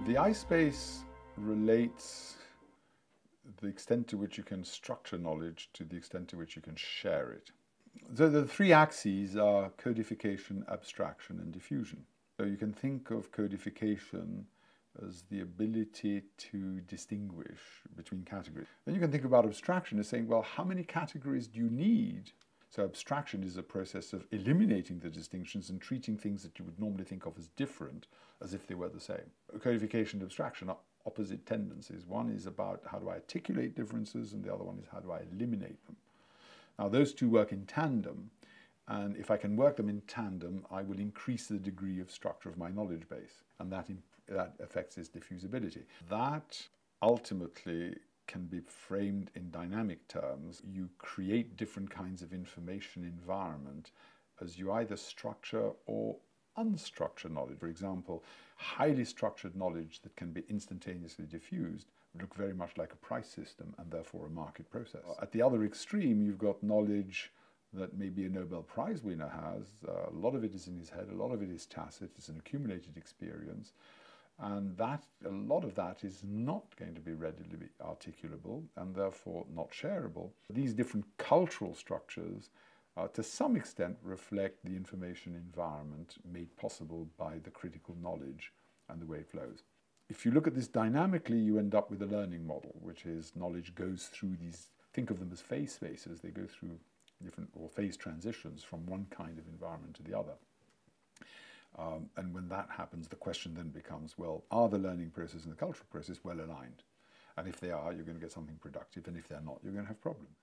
The I space relates the extent to which you can structure knowledge to the extent to which you can share it. So the three axes are codification, abstraction, and diffusion. So you can think of codification as the ability to distinguish between categories. Then you can think about abstraction as saying, well, how many categories do you need? So abstraction is a process of eliminating the distinctions and treating things that you would normally think of as different as if they were the same. Codification and abstraction are opposite tendencies. One is about how do I articulate differences, and the other one is how do I eliminate them. Now those two work in tandem, and if I can work them in tandem, I will increase the degree of structure of my knowledge base, and that affects its diffusibility. That ultimately can be framed in dynamic terms. You create different kinds of information environment as you either structure or unstructured knowledge. For example, highly structured knowledge that can be instantaneously diffused would look very much like a price system and therefore a market process. At the other extreme, you've got knowledge that maybe a Nobel Prize winner has. A lot of it is in his head, a lot of it is tacit, it's an accumulated experience. And a lot of that is not going to be readily articulable and therefore not shareable. These different cultural structures to some extent reflect the information environment made possible by the critical knowledge and the way it flows. If you look at this dynamically, you end up with a learning model, which is knowledge goes through these, think of them as phase spaces, they go through different, or phase transitions from one kind of environment to the other. And when that happens, the question then becomes, well, are the learning process and the cultural process well aligned? And if they are, you're going to get something productive, and if they're not, you're going to have problems.